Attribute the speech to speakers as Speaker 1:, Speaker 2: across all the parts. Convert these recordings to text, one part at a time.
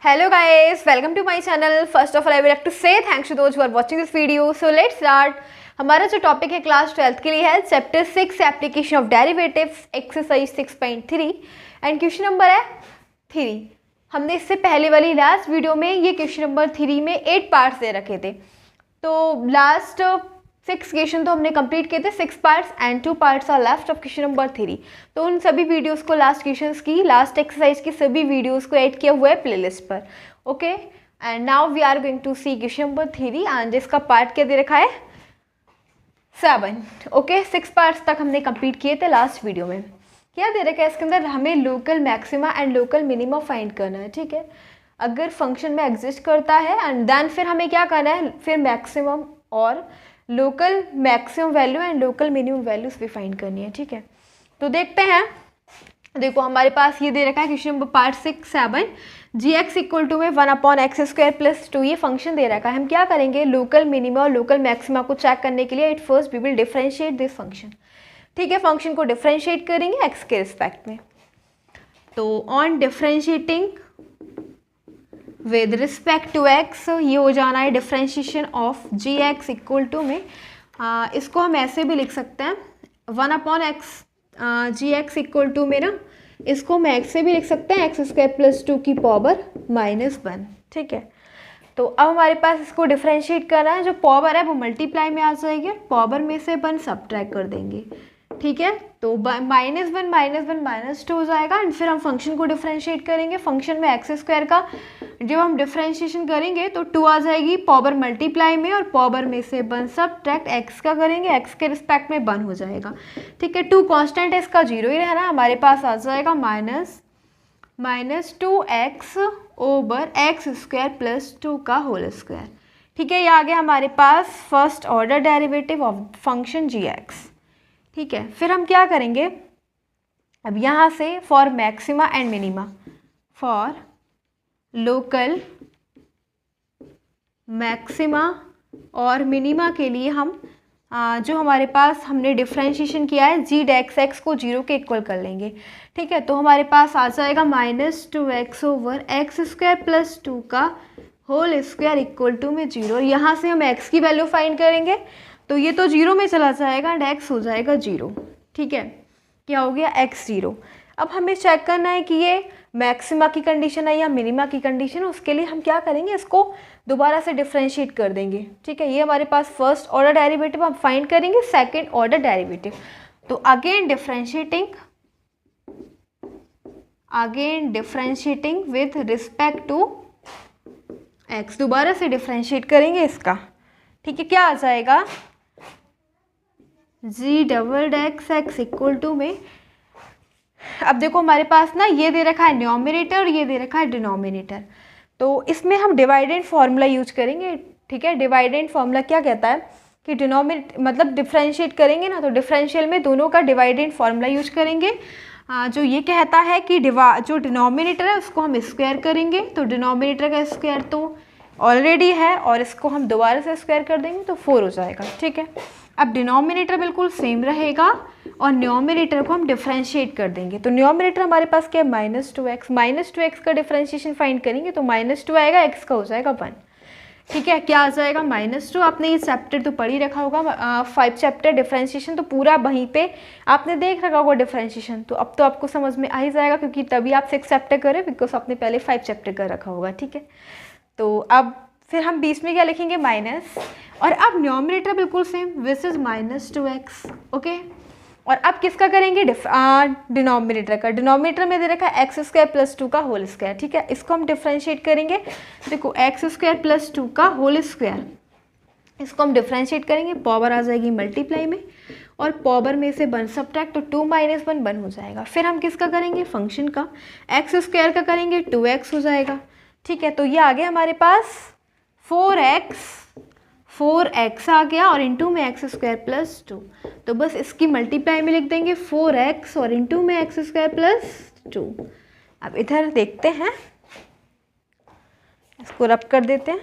Speaker 1: Hello guys, welcome to my channel. First of all, I would like to say thanks to those who are watching this video. So let's start. हमारा जो topic है class 12th के लिए है chapter 6 application of derivatives exercise 6.3 and question number है 3। हमने इससे पहले वाली लास्ट वीडियो में ये क्वेश्चन नंबर 3 में 8 पार्ट्स दे रखे थे। तो लास्ट 6 क्वेश्चन तो हमने कंप्लीट किए थे, 6 parts and 2 parts are left of question number 3। तो उन सभी वीडियोस को लास्ट क्वेश्चंस की लास्ट एक्सरसाइज की सभी वीडियोस को ऐड किया हुआ है प्लेलिस्ट पर। Okay, and now we are going to see question number 3 and जिसका पार्ट क्या दे रखा है 7। ओके, 6 पार्ट्स तक हमने कंप्लीट किए थे लास्ट वीडियो में। क्या दे रखा है इसके अंदर, हमें local maxima and local minima find करना है। ठीक है, अगर फंक्शन में एग्जिस्ट करता है एंड देन फिर हमें क्या करना है, फिर मैक्सिमम और local maximum value and local minimum values भी फाइंड करनी है। ठीक है, तो देखते हैं। देखो हमारे पास ये दे रखा है question number part 6-7 g x equal to में 1/x² + 2 ये फंक्शन दे रखा है। हम क्या करेंगे, लोकल मिनिमा और लोकल मैक्सिमा को चेक करने के लिए at first we will differentiate this function. ठीक है, फंक्शन को डिफरेंशिएट करेंगे एक्स के रिस्पेक्ट में। तो on differentiating with respect to x ये हो जाना है differentiation of g x equal to में इसको हम ऐसे भी लिख सकते हैं 1/x ji x equal to में ना, इसको हम एक्स से भी लिख सकते हैं x² + 2 की पावर -1। ठीक है, तो अब हमारे पास इसको डिफरेंशिएट करना है। जो पावर है वो मल्टीप्लाई में आ जाएगी, पावर में से 1 सब्ट्रैक्ट कर देंगे। ठीक है, तो -1 -2 हो जाएगा एंड फिर हम फंक्शन को डिफरेंशिएट करेंगे। फंक्शन में x² का जब हम डिफरेंशिएशन करेंगे तो 2 आ जाएगी पावर मल्टीप्लाई में और पावर में से 1 सब्ट्रैक्ट x का करेंगे, x के रिस्पेक्ट में 1 हो जाएगा। ठीक है, 2 कांस्टेंट है, इसका 0 ही रहना। हमारे पास आ जाएगा -2x ओवर x² + 2 का होल स्क्वायर। ठीक है, ये आ गया हमारे पास first order derivative of function G X. ठीक है, फिर हम क्या करेंगे, अब यहाँ से for maxima and minima, for local maxima और मिनिमा के लिए हम जो हमारे पास हमने डिफरेंशिएशन किया है जी डेक्स एक्स को 0 के इक्वल कर लेंगे। ठीक है, तो हमारे पास आ जाएगा -2x ओवर x² + 2 का होल स्क्वायर इक्वल टू में 0। यहाँ से हम x की वैल्यू फाइंड करेंगे तो ये तो 0 में चला जाएगा एंड x हो जाएगा 0। ठीक है, क्या हो गया x 0। अब हमें चेक करना है कि ये मैक्सिमा की कंडीशन है या मिनिमा की कंडीशन है। उसके लिए हम क्या करेंगे, इसको दोबारा से डिफरेंशिएट कर देंगे। ठीक है, ये हमारे पास फर्स्ट ऑर्डर डेरिवेटिव हम फाइंड करेंगे, सेकंड ऑर्डर डेरिवेटिव। तो again differentiating with respect to x, दोबारा से डिफरेंशिएट करेंगे इसका। ठीक है, क्या आ जाएगा g XX इक्वल टू में, अब देखो हमारे पास ना ये दे रखा है न्यूमरेटर और ये दे रखा है डिनोमिनेटर, तो इसमें हम डिवाइडेंड फार्मूला यूज करेंगे। ठीक है, डिवाइडेंड फार्मूला क्या कहता है कि डिनोमिनेटर मतलब डिफरेंशिएट करेंगे ना, तो डिफरेंशियल में दोनों का डिवाइडेंड फार्मूला यूज करेंगे। जो ये कहता है कि जो डिनोमिनेटर है उसको हम स्क्वायर करेंगे, तो डिनोमिनेटर का स्क्वायर तो ऑलरेडी है और इसको हम दोबारा से स्क्वायर कर देंगे तो 4 हो जाएगा। ठीक है, अब डिनोमिनेटर बिल्कुल सेम रहेगा और न्यूमरेटर को हम डिफरेंशिएट कर देंगे। तो न्यूमरेटर हमारे पास क्या है -2x का डिफरेंशिएशन फाइंड करेंगे तो -2 आएगा, x का हो जाएगा 1। ठीक है, क्या आ जाएगा -2। आपने ये चैप्टर तो पढ़ ही रखा होगा 5 चैप्टर डिफरेंशिएशन, तो पूरा वहीं पे आपने देख रखा होगा डिफरेंशिएशन, तो अब तो आपको समझ में आ ही जाएगा क्योंकि तभी आप 6 चैप्टर करें बिकॉज आपने पहले 5 चैप्टर कर रखा होगा। ठीक है, तो अब फिर हम बीच में क्या लिखेंगे माइनस, और अब न्यूमरेटर बिल्कुल same which is -2x। Okay, और अब किसका करेंगे, डिनोमिनेटर का। डिनोमिनेटर में दे रखा है x² + 2 का होल स्क्वायर। ठीक है, इसको हम डिफरेंशिएट करेंगे। देखो x² + 2 का होल स्क्वायर, इसको हम डिफरेंशिएट करेंगे, पावर आ जाएगी मल्टीप्लाई में और पावर में से 1 सब्ट्रैक्ट, तो 2 - 1 हो जाएगा। फिर हम किसका करेंगे, फंक्शन का, x² का करेंगे 2x हो जाएगा। ठीक है, तो ये आ गया हमारे पास 4x आ गया और इंटू में x² + 2, तो बस इसकी मल्टीप्लाई में लिख देंगे 4x और इंटू में x² + 2। अब इधर देखते हैं, इसको रब कर देते हैं,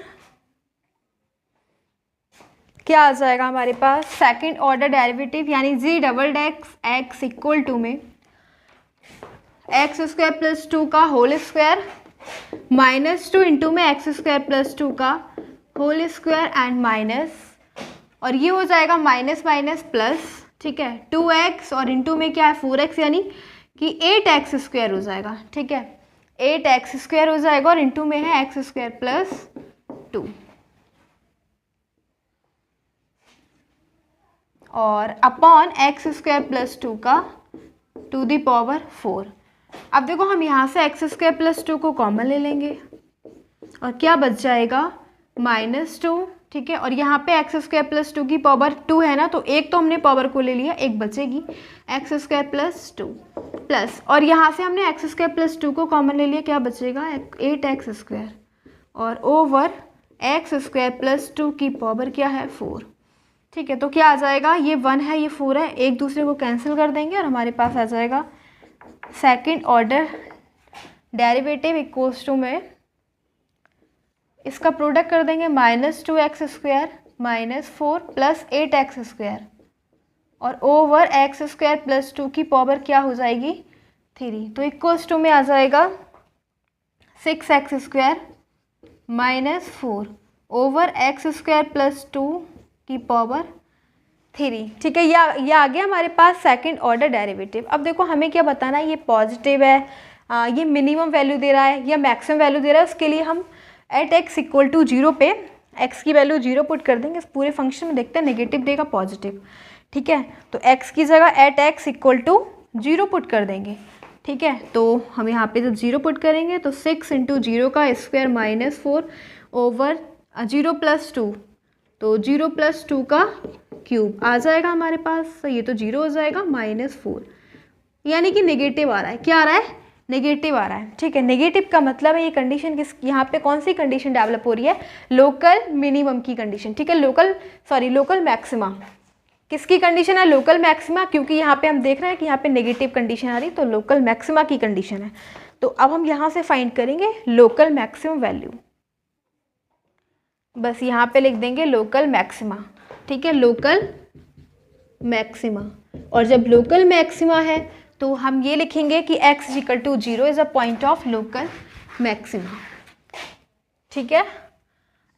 Speaker 1: क्या आ जाएगा हमारे पास सेकंड ऑर्डर डेरिवेटिव यानी g XX इक्वल टू में x² + 2 का होल स्क्वायर -2 इंटू में x² + 2 का होल स्क्वायर एंड माइनस, और ये हो जाएगा माइनस माइनस प्लस, ठीक है, 2x और इंटू में क्या है 4x, यानी कि 8x² हो जाएगा, ठीक है, 8x² हो जाएगा और इंटू में है x² + 2 और अपॉन x² + 2 का टू दी पावर 4। अब देखो हम यहाँ से x² + 2 को कॉमन ले लेंगे और क्या बच जाएगा -2, ठीक है, और यहाँ पे x² + 2 की पावर 2 है ना, तो एक तो हमने पावर को ले लिया, एक बचेगी x² + 2 प्लस, और यहाँ से हमने x² + 2 को कॉमन ले लिया, क्या बचेगा 8x² और ओवर x² + 2 की पावर क्या है 4, ठीक है, तो क्या आ जाएगा, ये 1 है ये 4 है, एक दूसरे को कैंसिल कर देंगे और हमारे पास आ जाएगा second order derivative equals to में इसका प्रोडक्ट कर देंगे -2x² -4 + 8x² और ओवर x² + 2 की पावर क्या हो जाएगी 3, तो इक्वल्स टू में आ जाएगा 6x² -4 ओवर x² + 2 की पावर 3, ठीक है, ये आ गया हमारे पास सेकंड ऑर्डर डेरिवेटिव। अब देखो हमें क्या बताना है, ये पॉजिटिव है, ये मिनिमम वैल्यू दे रहा है या मैक्सिमम वैल्यू दे रहा है, उसके लिए हम एट x = 0 पे x की वैल्यू 0 पुट कर देंगे। इस पूरे फंक्शन में देखते हैं नेगेटिव देगा पॉजिटिव, ठीक है, तो x की जगह एट x = 0 पुट कर देंगे, ठीक है, तो हम यहाँ पे जब 0 पुट करेंगे तो 6 × 0 का स्क्वायर -4 ओवर 0 + 2, तो 0 + 2 का क्यूब आ जाएगा हमारे पास, तो ये तो 0 हो जाएगा -4, यानी कि नेगेटिव आ रहा है, क्या आ रहा है नेगेटिव आ रहा है, ठीक है, नेगेटिव का मतलब है ये कंडीशन किस, यहाँ पे कौन सी कंडीशन डेवलप हो रही है, लोकल मिनिमम की कंडीशन, ठीक है, लोकल मैक्सिमा, किसकी कंडीशन है लोकल मैक्सिमा, क्योंकि यहाँ पे हम देख रहे हैं कि यहाँ पे नेगेटिव कंडीशन आ रही, तो लोकल मैक्सिमा की कंडीशन है। तो अब हम यहाँ से फाइंड करेंगे लोकल मैक्सिमम वैल्यू, बस यहाँ पे लिख देंगे लोकल मैक्सिमा, ठीक है, लोकल मैक्सिमा, और जब लोकल मैक्सिमा है तो हम ये लिखेंगे कि x = 0 is a point of local maxima, ठीक है,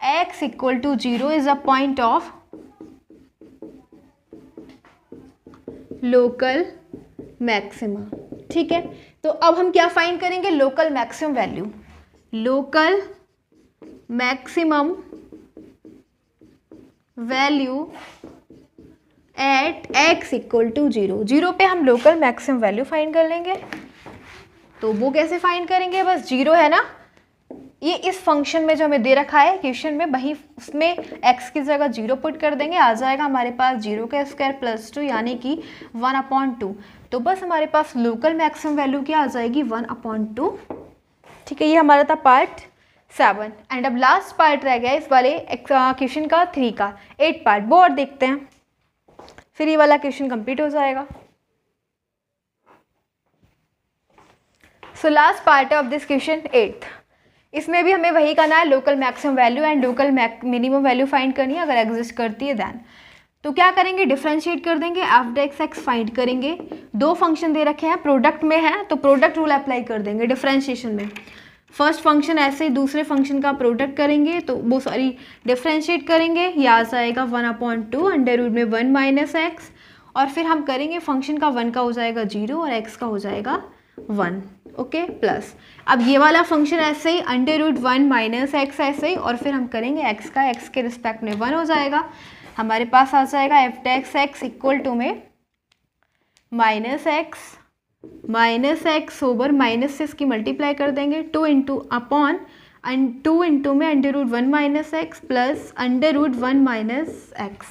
Speaker 1: x = 0 is a point of local maxima, ठीक है, तो अब हम क्या फाइंड करेंगे local maximum value, local maximum value at x = 0, 0 पे हम लोकल मैक्सिमम वैल्यू फाइंड कर लेंगे, तो वो कैसे फाइंड करेंगे, बस 0 है ना, ये इस फंक्शन में जो हमें दे रखा है क्वेश्चन में, वही उसमें x की जगह 0 पुट कर देंगे, आ जाएगा हमारे पास 0 का स्क्वायर + 2 यानी कि 1/2, तो बस हमारे पास लोकल मैक्सिमम वैल्यू क्या आ जाएगी 1/2, ठीक है, ये हमारा था पार्ट 7 एंड अब लास्ट पार्ट रह गया इस वाले क्वेश्चन का 3 का 8 पार्ट, वो और देखते हैं, फिर ये वाला क्वेश्चन कंप्लीट हो जाएगा। So last part of this question 8, इसमें भी हमें वही करना है, local maximum value and local minimum value find करनी है, अगर एग्जिस्ट करती है दैन, तो क्या करेंगे डिफरेंशिएट कर देंगे, f(x) फाइंड करेंगे, दो फंक्शन दे रखे हैं, प्रोडक्ट में है तो प्रोडक्ट रूल अप्लाई कर देंगे डिफरेंशिएशन में, फर्स्ट फंक्शन ऐसे ही दूसरे फंक्शन का प्रोडक्ट करेंगे, तो वो डिफरेंशिएट करेंगे, ये आ जाएगा 1/2 अंडर रूट में 1 - x, और फिर हम करेंगे फंक्शन का 1 का हो जाएगा 0 और x का हो जाएगा 1, ओके, प्लस अब ये वाला फंक्शन ऐसे ही अंडर रूट 1 - x ऐसे ही, और फिर हम करेंगे x का, x के रिस्पेक्ट में 1 हो जाएगा, हमारे पास आ जाएगा f(x) = में -x ओवर माइनस से इसकी मल्टीप्लाई कर देंगे 2 इंटू में under root 1 - x plus under root 1 - x,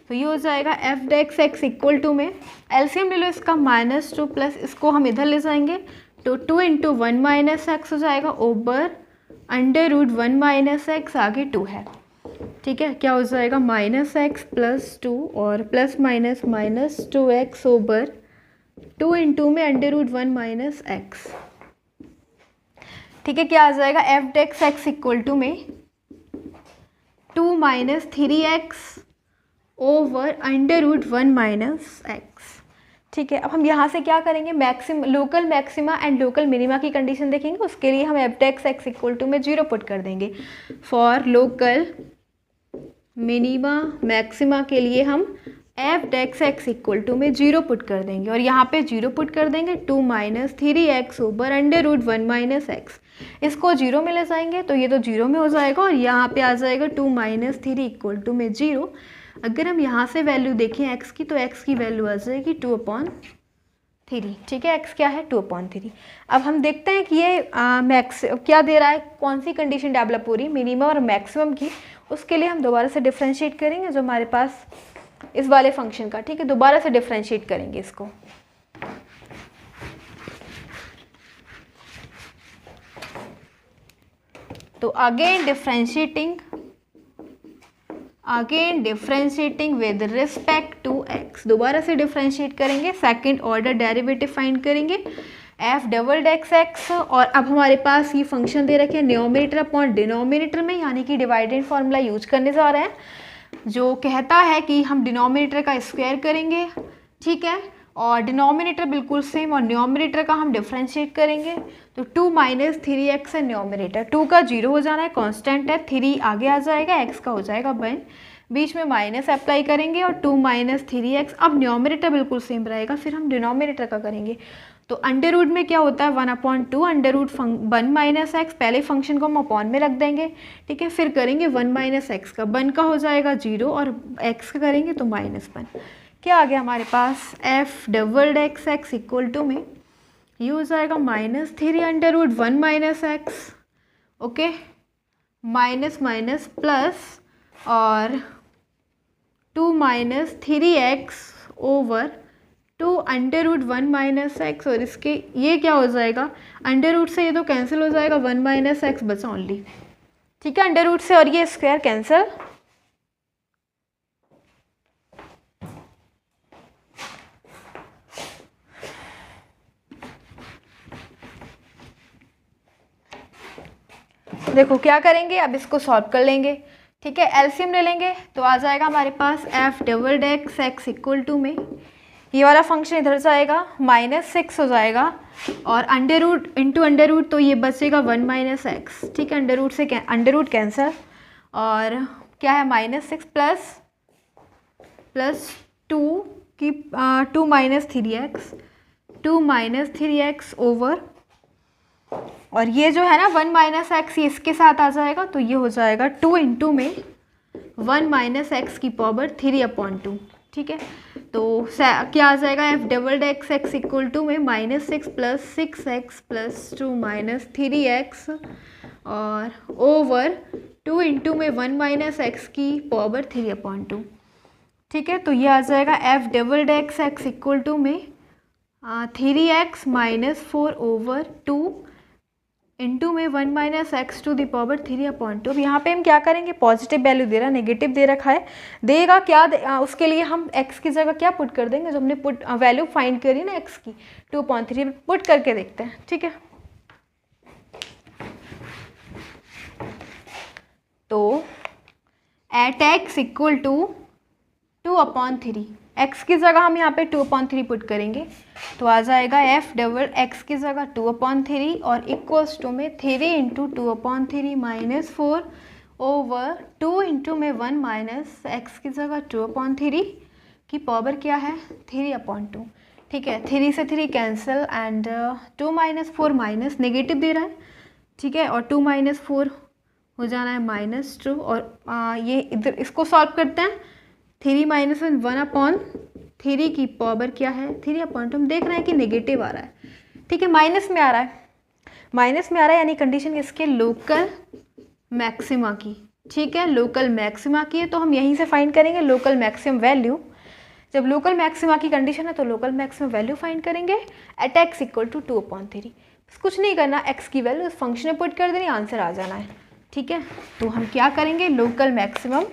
Speaker 1: तो ये हो जाएगा f(x) = में एलसीएम ले लो इसका -2 प्लस इसको हम इधर ले जाएंगे, तो 2 इंटू 1 - x हो जाएगा ओवर अंडर रूट 1 - x, आगे 2 है, ठीक है, क्या हो जाएगा -x प्लस 2 और plus minus -2x over 2 into में अंडर रूट 1 - x, ठीक है, क्या आ जाएगा f(x) = में 2 - 3x over under root 1 - x, ठीक है, अब हम यहाँ से क्या करेंगे, local maxima and local minima की कंडीशन देखेंगे। उसके लिए हम F dash X equal to में 0 पुट कर देंगे। फॉर लोकल मिनिमा मैक्सिमा के लिए हम F dash X equal to में 0 पुट कर देंगे, और यहाँ पे 0 पुट कर देंगे 2 minus 3x over under root 1 minus X. इसको 0 में ले जाएंगे तो ये तो 0 में हो जाएगा, और यहाँ पे आ जाएगा 2 माइनस 3 इक्वल टू में 0। अगर हम यहाँ से वैल्यू देखें x की, तो x की वैल्यू आ जाएगी 2/3। ठीक है, x क्या है 2/3। अब हम देखते हैं कि ये क्या दे रहा है, कौन सी कंडीशन डेवलप हो रही है मिनिमम और मैक्सिमम की। उसके लिए हम दोबारा से डिफ्रेंशिएट करेंगे जो हमारे पास इस वाले फंक्शन का। ठीक है, दोबारा से डिफ्रेंशिएट करेंगे इसको। तो again differentiating with respect to x, दोबारा से डिफ्रेंशिएट करेंगे, सेकंड ऑर्डर डेरिवेटिव फाइंड करेंगे एफ डबल डेक्स एक्स। और अब हमारे पास ये फंक्शन दे रखे हैं न्यूमरेटर अपॉन डिनोमिनेटर में, यानी कि डिवाइडेड फार्मूला यूज करने जा रहे हैं जो कहता है कि हम डिनोमिनेटर का स्क्वायर करेंगे। ठीक है, और डिनोमिनेटर बिल्कुल सेम, और न्यूमरेटर का हम डिफ्रेंशिएट करेंगे। तो 2 माइनस 3x है न्यूमरेटर, 2 का 0 हो जाना है, कांस्टेंट है, 3 आगे आ जाएगा, x का हो जाएगा 1, बीच में माइनस अप्लाई करेंगे और 2 माइनस 3x। अब न्यूमरेटर बिल्कुल सेम रहेगा, फिर हम डिनोमिनेटर का करेंगे। तो अंडर रूट में क्या होता है 1/2 अंडर रूट 1 माइनस एक्स, पहले फंक्शन को हम अपॉन में रख देंगे। ठीक है, फिर करेंगे 1 माइनस एक्स का, 1 का हो जाएगा 0 और x का करेंगे तो -1। क्या आ गया हमारे पास, F double desks X equal to में ये हो जाएगा -3 under root 1 minus X, okay, minus minus plus और 2 minus 3x over 2 under root 1 minus X. और इसके ये क्या हो जाएगा, अंडर रूट से ये तो कैंसिल हो जाएगा, 1 माइनस एक्स बचा ओनली। ठीक है, अंडर रूट से और ये स्क्वायर कैंसिल। देखो क्या करेंगे, अब इसको सॉल्व कर लेंगे। ठीक है, एलसीएम ले लेंगे तो आ जाएगा हमारे पास F double desks X equal to में ये वाला फंक्शन इधर जाएगा, -6 हो जाएगा, और under root into under root तो ये बचेगा 1 माइनस एक्स। ठीक है, अंडर रूट से अंडर रूट कैंसिल, और क्या है -6 plus 2 minus 3x, 2 minus 3x over, और ये जो है ना 1 माइनस एक्स ये इसके साथ आ जाएगा, तो ये हो जाएगा 2 इंटू में 1 माइनस एक्स की पावर 3/2। ठीक है, तो क्या आ जाएगा, F double desks X equal to में -6 plus 6x plus 2 minus 3x और ओवर 2 इंटू में 1 माइनस एक्स की पावर 3/2। ठीक है, तो ये आ जाएगा F double desks X equal to में 3x माइनस 4 ओवर 2 इंटू में 1 minus X to the power 3/2। अब यहाँ पे हम क्या करेंगे, पॉजिटिव वैल्यू दे रहा है, नेगेटिव दे रखा है, देगा क्या उसके लिए हम x की जगह क्या पुट कर देंगे, जो हमने पुट वैल्यू फाइंड करी ना x की 2/3 पुट करके देखते हैं। ठीक है, तो at x equal to 2/3, x की जगह हम यहाँ पे 2/3 पुट करेंगे तो आ जाएगा एफ डबल x की जगह 2/3 और इक्वल्स टू में 3 इंटू 2/3 -4 ओवर 2 इंटू में 1 माइनस एक्स की जगह 2/3 की पावर क्या है 3/2। ठीक है, 3 से 3 cancel and 2 minus 4 minus negative दे रहा है। ठीक है, और 2 माइनस 4 हो जाना है -2, और ये इधर इसको सॉल्व करते हैं, 3 माइनस 1/3 की पावर क्या है 3/2। हम देख रहे हैं कि नेगेटिव आ रहा है। ठीक है, माइनस में आ रहा है, यानी कंडीशन इसके लोकल मैक्सिमा की। ठीक है, लोकल मैक्सिमा की है, तो हम यहीं से फाइंड करेंगे लोकल मैक्सिमम वैल्यू। जब लोकल मैक्सिमा की कंडीशन है तो लोकल मैक्सिमम वैल्यू फाइंड करेंगे एट x इक्वल टू 2/3। बस कुछ नहीं करना, x की वैल्यू इस फंक्शन में पुट कर देनी, आंसर आ जाना है। ठीक है, तो हम क्या करेंगे, लोकल मैक्सिमम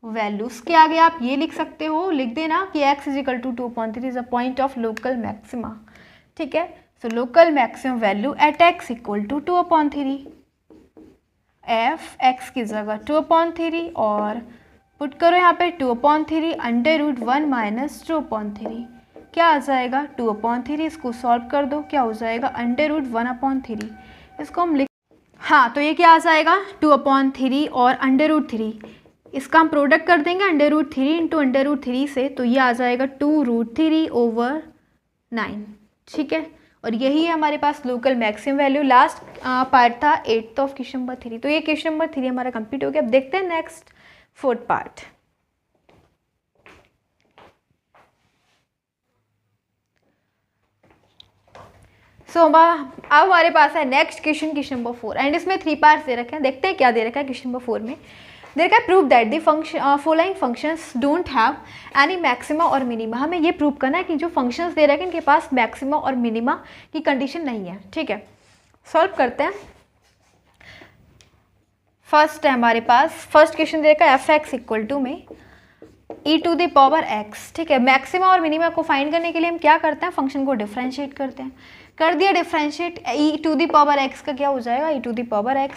Speaker 1: वैल्यूज के आगे आप ये लिख सकते हो, लिख देना कि x is equal to 2/3 is a point of local maxima. ठीक है, so local maximum value at x equal to 2/3, F x की जगह 2/3 और पुट करो यहाँ पे 2/3 अंडर रूट 1 माइनस 2/3, क्या आ जाएगा 2/3, इसको सॉल्व कर दो, क्या हो जाएगा अंडर रूट 1/3, इसको हम लिख, हाँ तो ये क्या आ जाएगा 2/3 और अंडर रूट 3, इसका हम प्रोडक्ट कर देंगे under root 3 into under root 3 से, तो ये आ जाएगा 2√3/9, ठीक है। और यही है हमारे पास local maximum value. Last part था 8th ऑफ क्वेश्चन नंबर 3, तो ये क्वेश्चन नंबर 3 हमारा कंप्लीट हो गया। अब देखते हैं नेक्स्ट 4th पार्ट। अब हमारे पास है next question, question number 4, and इसमें 3 पार्ट्स दे रखे हैं। देखते हैं क्या दे रखा है क्वेश्चन नंबर 4 में। दे रखा है prove that the function following functions don't have any maxima और मिनिमा। हमें ये प्रूव करना है कि जो फंक्शंस दे रखे हैं इनके पास मैक्सिमा और मिनिमा की कंडीशन नहीं है, ठीक है। सॉल्व करते हैं। फर्स्ट है हमारे पास, फर्स्ट क्वेश्चन दे रखा है f(x) इक्वल टू में e⁻x, ठीक है। मैक्सिमा और मिनिमा को फाइंड करने के लिए हम क्या करते हैं, फंक्शन को डिफरेंशिएट करते हैं। कर दिया डिफरेंशिएट, e⁻x का क्या हो जाएगा e⁻x,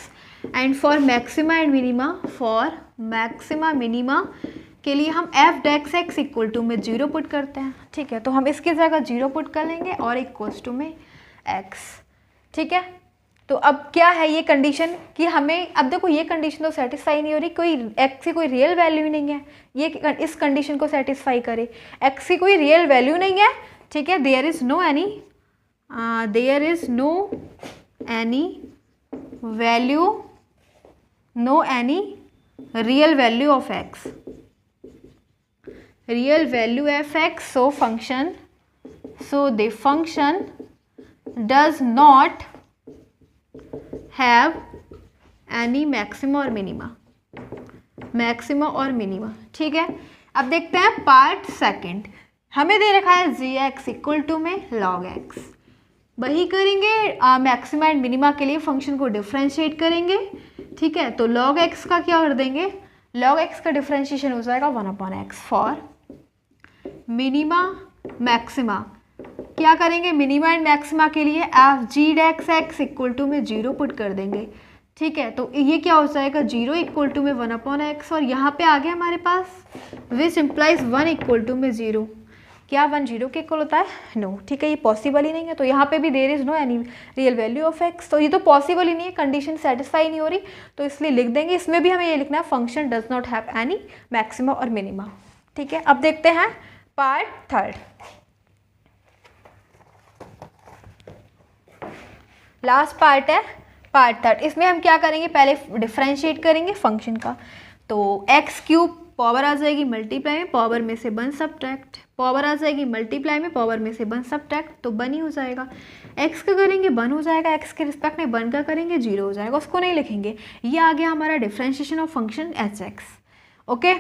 Speaker 1: and for maxima and minima, for maxima minima के लिए हम f(x) इक्वल टू में 0 पुट करते हैं, ठीक है। तो हम इसकी जगह 0 पुट कर लेंगे और इक्वल्स टू में x, ठीक है। तो अब क्या है ये कंडीशन कि हमें, अब देखो ये कंडीशन तो सेटिस्फाई नहीं हो रही, कोई x की कोई रियल वैल्यू नहीं है ये इस कंडीशन को सेटिस्फाई करे, x की कोई रियल वैल्यू नहीं है, ठीक है। There is no any value, no any real value of x, real value of x, so the function does not have any maxima और मिनिमा, ठीक है। अब देखते हैं पार्ट सेकंड। हमें दे रखा है gx इक्वल टू में log x, वही करेंगे मैक्सिमा एंड मिनिमा के लिए फंक्शन को डिफरेंशिएट करेंगे, ठीक है। तो log x का क्या कर देंगे, log x का डिफरेंशिएशन हो जाएगा 1/x। फॉर मिनिमा मैक्सिमा क्या करेंगे, मिनिमा एंड मैक्सिमा के लिए f(g)(x) इक्वल टू में 0 पुट कर देंगे, ठीक है। तो ये क्या हो जाएगा 0 इक्वल टू में 1/x, और यहाँ पे आ गया हमारे पास विच इम्प्लाइज 1 इक्वल टू में 0। क्या 1 0 के इक्वल होता है, नो, ठीक है, ये पॉसिबल ही नहीं है। तो यहाँ पे भी there is no any real value of x, तो ये तो पॉसिबल ही नहीं है, कंडीशन सेटिस्फाई नहीं हो रही, तो इसलिए लिख देंगे। इसमें भी हमें ये लिखना है function does not have any maxima और मिनिमा, ठीक है। अब देखते हैं पार्ट थर्ड, लास्ट पार्ट है पार्ट थर्ड। इसमें हम क्या करेंगे, पहले डिफरेंशिएट करेंगे फंक्शन का। तो x³ पावर आ जाएगी मल्टीप्लाई में, पावर में से 1 सब्ट्रैक्ट, पावर आ जाएगी मल्टीप्लाई में, पावर में से 1 सब्ट्रैक्ट, तो 1 ही हो जाएगा। x का करेंगे 1 हो जाएगा, x के रिस्पेक्ट में 1 का करेंगे 0 हो जाएगा, उसको नहीं लिखेंगे। ये आ गया हमारा differentiation of function h(x), okay.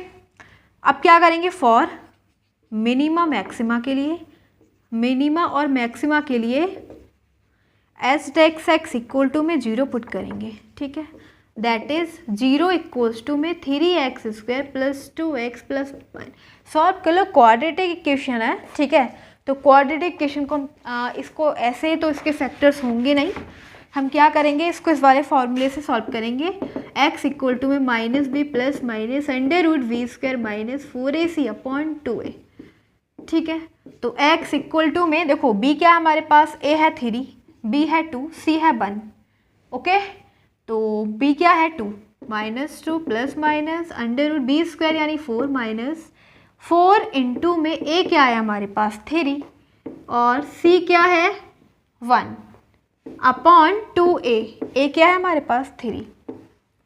Speaker 1: अब क्या करेंगे, फॉर मिनिमा मैक्सिमा के लिए, मिनिमा और मैक्सिमा के लिए h(x) इक्वल टू में 0 पुट करेंगे, ठीक है। दैट इज 0 इक्वल्स टू में 3x² plus 2x plus 1। Solve कर लो, क्वाड्रेटिक इक्वेशन है, ठीक है। तो क्वाड्रेटिक इक्वेशन को इसको ऐसे तो इसके फैक्टर्स होंगे नहीं, हम क्या करेंगे, इसको इस वाले फॉर्मूले से सॉल्व करेंगे। x इक्वल टू में -b plus minus √v² minus 4ac/2a, ठीक है। तो x इक्वल टू में देखो b क्या है हमारे पास, a है 3, b है 2, c है 1, ओके। तो b क्या है 2, -2 प्लस माइनस √b² यानी 4 माइनस 4 इंटू में a क्या है हमारे पास 3 और c क्या है 1/2a, a क्या है हमारे पास 3।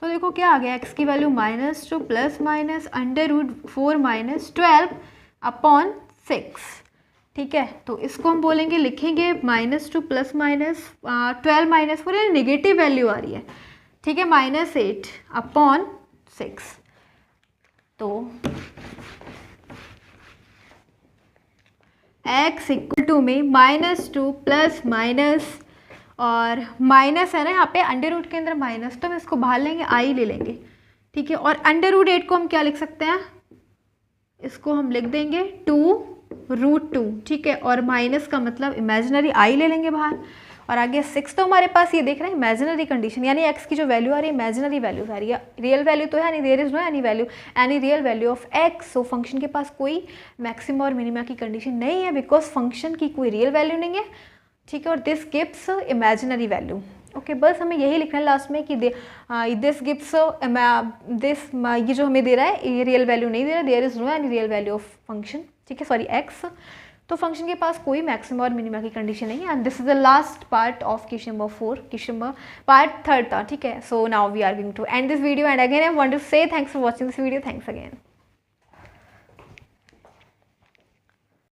Speaker 1: तो देखो क्या आ गया, x की वैल्यू -2 प्लस माइनस √4 माइनस 12/6, ठीक है। तो इसको हम बोलेंगे, लिखेंगे -2 प्लस माइनस 12 माइनस 4, यानी नेगेटिव वैल्यू आ रही है, ठीक है, -8/6। तो x इक्वल टू में -2 प्लस माइनस, और माइनस है ना यहाँ पे अंडर रूट के अंदर माइनस, तो हम इसको बाहर लेंगे, i ले लेंगे, ठीक है। और √8 को हम क्या लिख सकते हैं, इसको हम लिख देंगे 2√2, ठीक है। और माइनस का मतलब इमेजिनरी i ले लेंगे बाहर, और आगे 6 तो हमारे पास ये देख रहे हैं इमेजिनरी कंडीशन, यानी x की जो वैल्यू आ रही है इमेजिनरी वैल्यूज आ रही है, रियल वैल्यू तो है नहीं, there is no any value any real value of x। So function के पास कोई मैक्सिमा और मिनिमा की कंडीशन नहीं है बिकॉज फंक्शन की कोई रियल वैल्यू नहीं है, ठीक है, और this gives imaginary value. Okay, बस हमें यही लिखना है लास्ट में कि दिस गिव्स दिस, ये जो हमें दे रहा है ये रियल वैल्यू नहीं दे रहा है, there is no any real value of function, ठीक है, सॉरी x। तो फंक्शन के पास कोई मैक्सिमा और मिनिमा की कंडीशन नहीं है। And this is the last part of question number 4, question number part 3 था, ठीक है। So now we are going to end this video and again I want to say thanks for watching this video, thanks again.